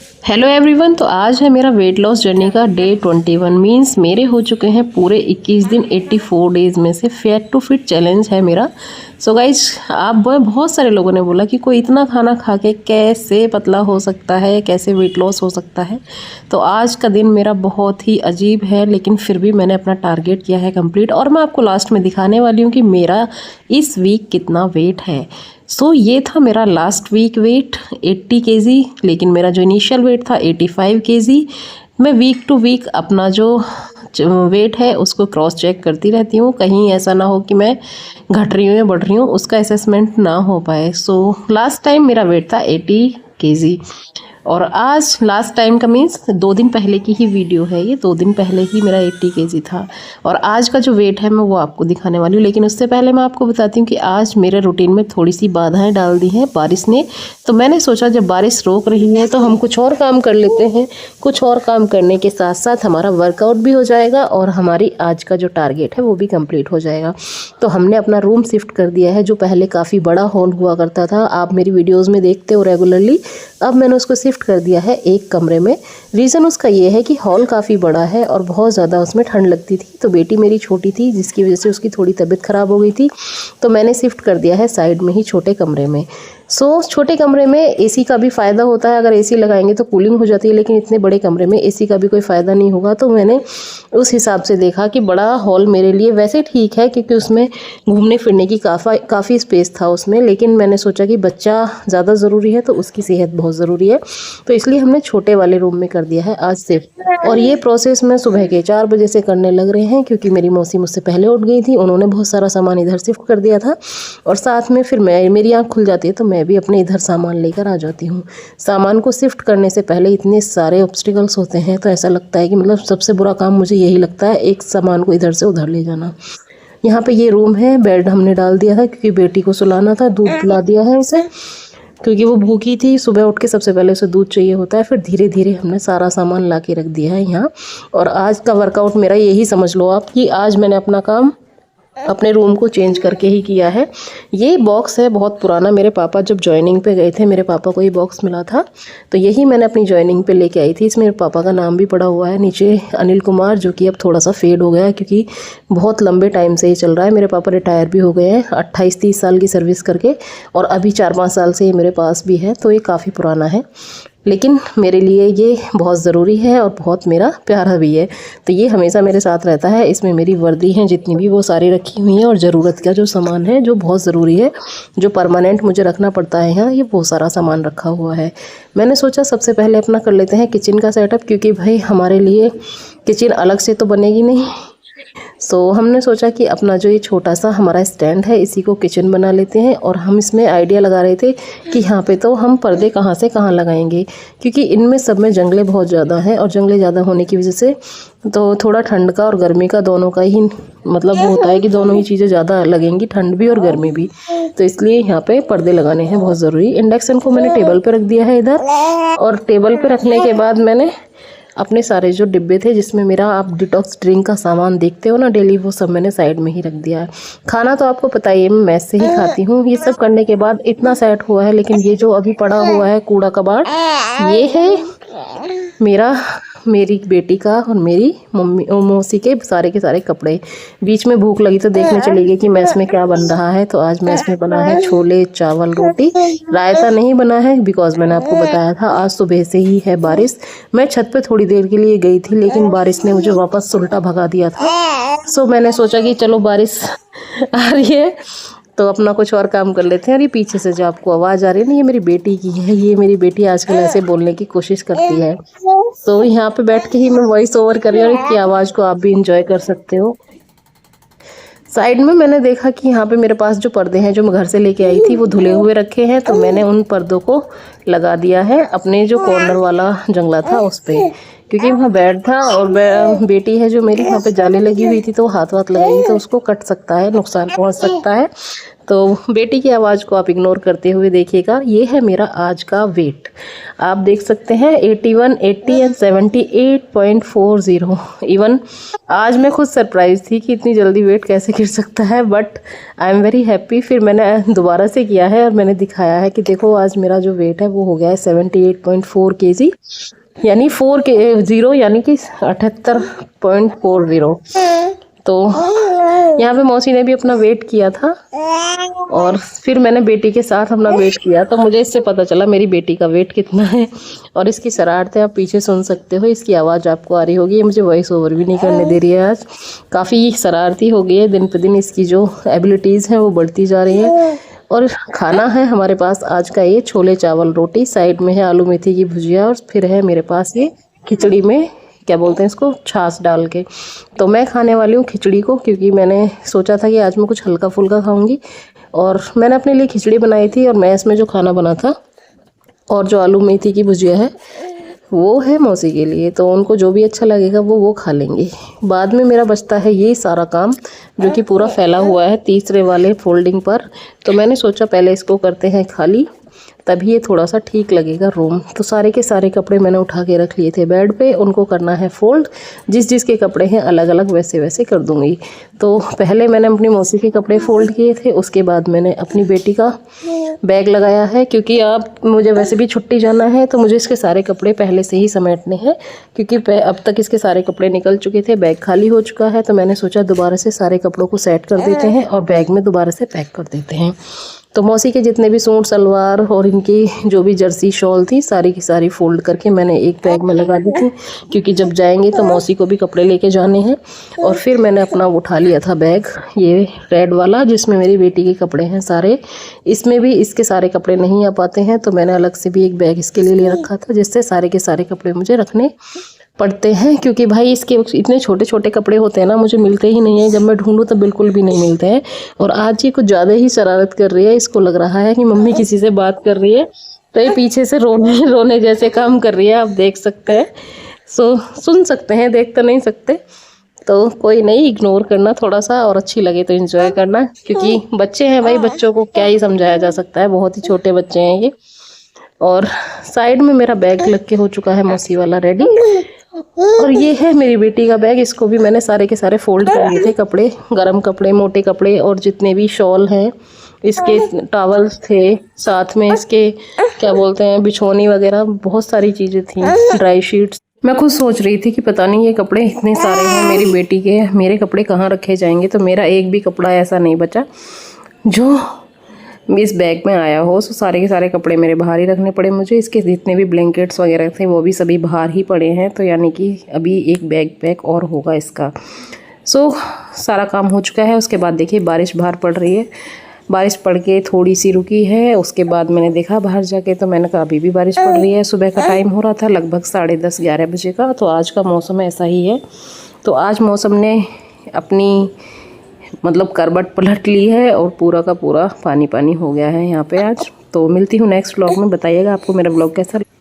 Hello everyone. तो आज है मेरा वेट लॉस जर्नी का डे 21। मीन्स मेरे हो चुके हैं पूरे 21 दिन 84 डेज़ में से फैट टू फिट चैलेंज है मेरा। सो गाइज, आप बहुत सारे लोगों ने बोला कि कोई इतना खाना खा के कैसे पतला हो सकता है, कैसे वेट लॉस हो सकता है। तो आज का दिन मेरा बहुत ही अजीब है, लेकिन फिर भी मैंने अपना टारगेट किया है कंप्लीट, और मैं आपको लास्ट में दिखाने वाली हूँ कि मेरा इस वीक कितना वेट है। सो ये था मेरा लास्ट वीक वेट 80 केजी, लेकिन मेरा जो इनिशियल वेट था 85 केजी। मैं वीक टू वीक अपना जो वेट है उसको क्रॉस चेक करती रहती हूँ, कहीं ऐसा ना हो कि मैं घट रही हूँ या बढ़ रही हूँ, उसका असेसमेंट ना हो पाए। सो लास्ट टाइम मेरा वेट था 80 केजी, और आज लास्ट टाइम का मीन्स 2 दिन पहले की ही वीडियो है ये। 2 दिन पहले ही मेरा 80 केजी था, और आज का जो वेट है मैं वो आपको दिखाने वाली हूँ। लेकिन उससे पहले मैं आपको बताती हूँ कि आज मेरे रूटीन में थोड़ी सी बाधाएं डाल दी हैं बारिश ने। तो मैंने सोचा जब बारिश रोक रही है तो हम कुछ और काम कर लेते हैं। कुछ और काम करने के साथ साथ हमारा वर्कआउट भी हो जाएगा और हमारी आज का जो टारगेट है वो भी कंप्लीट हो जाएगा। तो हमने अपना रूम शिफ्ट कर दिया है, जो पहले काफ़ी बड़ा हॉल हुआ करता था, आप मेरी वीडियोज़ में देखते हो रेगुलरली। अब मैंने उसको शिफ्ट कर दिया है एक कमरे में। रीज़न उसका ये है कि हॉल काफ़ी बड़ा है और बहुत ज़्यादा उसमें ठंड लगती थी। तो बेटी मेरी छोटी थी, जिसकी वजह से उसकी थोड़ी तबीयत ख़राब हो गई थी, तो मैंने शिफ्ट कर दिया है साइड में ही छोटे कमरे में। छोटे कमरे में एसी का भी फ़ायदा होता है, अगर एसी लगाएंगे तो कूलिंग हो जाती है, लेकिन इतने बड़े कमरे में एसी का भी कोई फ़ायदा नहीं होगा। तो मैंने उस हिसाब से देखा कि बड़ा हॉल मेरे लिए वैसे ठीक है, क्योंकि उसमें घूमने फिरने की काफ़ी स्पेस था उसमें, लेकिन मैंने सोचा कि बच्चा ज़्यादा ज़रूरी है तो उसकी सेहत बहुत ज़रूरी है, तो इसलिए हमने छोटे वाले रूम में कर दिया है आज शिफ्ट। और ये प्रोसेस मैं सुबह के 4 बजे से करने लग रहे हैं, क्योंकि मेरी मौसी मुझसे पहले उठ गई थी, उन्होंने बहुत सारा सामान इधर शिफ्ट कर दिया था, और साथ में फिर मेरी आँख खुल जाती है तो मैं भी अपने इधर सामान लेकर आ जाती हूँ। सामान को शिफ्ट करने से पहले इतने सारे ऑब्स्टिकल्स होते हैं, तो ऐसा लगता है कि मतलब सबसे बुरा काम मुझे यही लगता है, एक सामान को इधर से उधर ले जाना। यहाँ पे ये रूम है, बेड हमने डाल दिया था क्योंकि बेटी को सुलाना था, दूध पिला दिया है उसे क्योंकि वो भूखी थी। सुबह उठ के सबसे पहले उसे दूध चाहिए होता है, फिर धीरे धीरे हमने सारा सामान ला के रख दिया है यहाँ। और आज का वर्कआउट मेरा यही समझ लो आप कि आज मैंने अपना काम अपने रूम को चेंज करके ही किया है। ये बॉक्स है बहुत पुराना, मेरे पापा जब जॉइनिंग पे गए थे मेरे पापा को ये बॉक्स मिला था, तो यही मैंने अपनी जॉइनिंग पे लेके आई थी। इसमें मेरे पापा का नाम भी पड़ा हुआ है नीचे, अनिल कुमार, जो कि अब थोड़ा सा फेड हो गया है क्योंकि बहुत लंबे टाइम से ये चल रहा है। मेरे पापा रिटायर भी हो गए हैं 28-30 साल की सर्विस करके, और अभी 4-5 साल से ये मेरे पास भी है, तो ये काफ़ी पुराना है, लेकिन मेरे लिए ये बहुत ज़रूरी है और बहुत मेरा प्यारा भी है। तो ये हमेशा मेरे साथ रहता है। इसमें मेरी वर्दी हैं जितनी भी, वो सारी रखी हुई हैं, और ज़रूरत का जो सामान है जो बहुत ज़रूरी है, जो परमानेंट मुझे रखना पड़ता है यहाँ, ये बहुत सारा सामान रखा हुआ है। मैंने सोचा सबसे पहले अपना कर लेते हैं किचन का सेटअप, क्योंकि भाई हमारे लिए किचन अलग से तो बनेगी नहीं। हमने सोचा कि अपना जो ये छोटा सा हमारा स्टैंड है इसी को किचन बना लेते हैं। और हम इसमें आइडिया लगा रहे थे कि यहाँ पे तो हम पर्दे कहाँ से कहाँ लगाएंगे, क्योंकि इनमें सब में जंगले बहुत ज़्यादा हैं, और जंगले ज़्यादा होने की वजह से तो थोड़ा ठंड का और गर्मी का दोनों का ही मतलब होता है कि दोनों ही चीज़ें ज़्यादा लगेंगी, ठंड भी और गर्मी भी। तो इसलिए यहाँ पे पर्दे लगाने हैं बहुत ज़रूरी। इंडक्शन को मैंने टेबल पर रख दिया है इधर, और टेबल पर रखने के बाद मैंने अपने सारे जो डिब्बे थे जिसमें मेरा आप डिटॉक्स ड्रिंक का सामान देखते हो ना डेली, वो सब मैंने साइड में ही रख दिया है। खाना तो आपको पता ही है मैं मैस से ही खाती हूँ। ये सब करने के बाद इतना सेट हुआ है, लेकिन ये जो अभी पड़ा हुआ है कूड़ा कबाड़, ये है मेरी बेटी का और मेरी मौसी के सारे कपड़े। बीच में भूख लगी तो देखने चली गई कि मैस में क्या बन रहा है। तो आज मैस में बना है छोले चावल रोटी, रायता नहीं बना है बिकॉज मैंने आपको बताया था आज सुबह से ही है बारिश। मैं छत पे थोड़ी देर के लिए गई थी, लेकिन बारिश ने मुझे वापस उल्टा भगा दिया था। मैंने सोचा कि चलो बारिश आ रही है तो अपना कुछ और काम कर लेते हैं। और ये पीछे से जो आपको आवाज़ आ रही है ना, ये मेरी बेटी की है। ये मेरी बेटी आजकल ऐसे बोलने की कोशिश करती है, तो यहाँ पे बैठ के ही मैं वॉइस ओवर कर रही हूँ, इसकी आवाज़ को आप भी इंजॉय कर सकते हो। साइड में मैंने देखा कि यहाँ पे मेरे पास जो पर्दे हैं जो मैं घर से लेके आई थी वो धुले हुए रखे हैं, तो मैंने उन पर्दों को लगा दिया है अपने जो कॉर्नर वाला जंगला था उस पर। क्योंकि वहाँ बेड था और बेटी है जो मेरी वहाँ पे जाली लगी हुई थी, तो हाथ वाथ लगाएगी तो उसको कट सकता है, नुकसान पहुँच सकता है। तो बेटी की आवाज़ को आप इग्नोर करते हुए देखिएगा। ये है मेरा आज का वेट, आप देख सकते हैं 81, 80 एंड 78.40। इवन आज मैं खुद सरप्राइज थी कि इतनी जल्दी वेट कैसे गिर सकता है, but I am very happy. फिर मैंने दोबारा से किया है और मैंने दिखाया है कि देखो आज मेरा जो वेट है वो हो गया है 78.4 kg, यानी 4 0 यानी कि 78.40। तो यहाँ पे मौसी ने भी अपना वेट किया था और फिर मैंने बेटी के साथ अपना वेट किया, तो मुझे इससे पता चला मेरी बेटी का वेट कितना है। और इसकी शरारतें आप पीछे सुन सकते हो, इसकी आवाज़ आपको आ रही होगी। ये मुझे वॉइस ओवर भी नहीं करने दे रही है आज, काफ़ी शरारती हो गई है। दिन पे दिन इसकी जो एबिलिटीज़ हैं वो बढ़ती जा रही है। और खाना है हमारे पास आज का ये छोले चावल रोटी, साइड में है आलू मेथी की भुजिया, और फिर है मेरे पास ये खिचड़ी में क्या बोलते हैं इसको, छाछ डाल के। तो मैं खाने वाली हूँ खिचड़ी को, क्योंकि मैंने सोचा था कि आज मैं कुछ हल्का फुल्का खाऊंगी। और मैंने अपने लिए खिचड़ी बनाई थी और मैस में जो खाना बना था, और जो आलू मेथी की भुजिया है वो है मौसी के लिए। तो उनको जो भी अच्छा लगेगा वो खा लेंगे। बाद में मेरा बचता है ये सारा काम जो कि पूरा फैला हुआ है तीसरे वाले फोल्डिंग पर। तो मैंने सोचा पहले इसको करते हैं खाली, तभी ये थोड़ा सा ठीक लगेगा रूम। तो सारे के सारे कपड़े मैंने उठा के रख लिए थे बेड पे, उनको करना है फोल्ड। जिस जिसके कपड़े हैं अलग अलग वैसे वैसे कर दूंगी। तो पहले मैंने अपनी मौसी के कपड़े फोल्ड किए थे, उसके बाद मैंने अपनी बेटी का बैग लगाया है, क्योंकि अब मुझे वैसे भी छुट्टी जाना है तो मुझे इसके सारे कपड़े पहले से ही समेटने हैं, क्योंकि अब तक इसके सारे कपड़े निकल चुके थे, बैग खाली हो चुका है। तो मैंने सोचा दोबारा से सारे कपड़ों को सेट कर देते हैं और बैग में दोबारा से पैक कर देते हैं। तो मौसी के जितने भी सूट सलवार और इनकी जो भी जर्सी शॉल थी सारी की सारी फोल्ड करके मैंने एक बैग में लगा दी थी, क्योंकि जब जाएंगे तो मौसी को भी कपड़े लेके जाने हैं। और फिर मैंने अपना उठा लिया था बैग, ये रेड वाला जिसमें मेरी बेटी के कपड़े हैं सारे। इसमें भी इसके सारे कपड़े नहीं आ पाते हैं, तो मैंने अलग से भी एक बैग इसके लिए ले रखा था, जिससे सारे के सारे कपड़े मुझे रखने पड़ते हैं। क्योंकि भाई इसके इतने छोटे छोटे कपड़े होते हैं ना, मुझे मिलते ही नहीं है, जब मैं ढूंढूं तो बिल्कुल भी नहीं मिलते हैं। और आज ये कुछ ज़्यादा ही शरारत कर रही है, इसको लग रहा है कि मम्मी किसी से बात कर रही है, तो ये पीछे से रोने रोने जैसे काम कर रही है, आप देख सकते हैं। सुन सकते हैं, देख तो नहीं सकते। तो कोई नहीं, इग्नोर करना थोड़ा सा, और अच्छी लगे तो एंजॉय करना, क्योंकि बच्चे हैं भाई, बच्चों को क्या ही समझाया जा सकता है, बहुत ही छोटे बच्चे हैं ये। और साइड में मेरा बैग लग के हो चुका है मौसी वाला रेडी। और ये है मेरी बेटी का बैग, इसको भी मैंने सारे के सारे फोल्ड कर लिए थे, कपड़े, गरम कपड़े, मोटे कपड़े, और जितने भी शॉल हैं, इसके टॉवल्स थे, साथ में इसके क्या बोलते हैं बिछोनी वगैरह, बहुत सारी चीज़ें थी, ड्राई शीट्स। मैं खुद सोच रही थी कि पता नहीं ये कपड़े इतने सारे हैं मेरी बेटी के, मेरे कपड़े कहाँ रखे जाएंगे। तो मेरा एक भी कपड़ा ऐसा नहीं बचा जो इस बैग में आया हो। सो सारे के सारे कपड़े मेरे बाहर ही रखने पड़े मुझे। इसके जितने भी ब्लैंकेट्स वगैरह थे वो भी सभी बाहर ही पड़े हैं, तो यानी कि अभी एक बैग पैक और होगा इसका। सो सारा काम हो चुका है। उसके बाद देखिए बारिश बाहर पड़ रही है, बारिश पड़ के थोड़ी सी रुकी है। उसके बाद मैंने देखा बाहर जाके, तो मैंने कहा अभी भी बारिश पड़ रही है। सुबह का टाइम हो रहा था लगभग 10:30 11 बजे का। तो आज का मौसम ऐसा ही है। तो आज मौसम ने अपनी मतलब करवट पलट ली है और पूरा का पूरा पानी पानी हो गया है यहाँ पे आज। तो मिलती हूँ नेक्स्ट व्लॉग में, बताइएगा आपको मेरा व्लॉग कैसा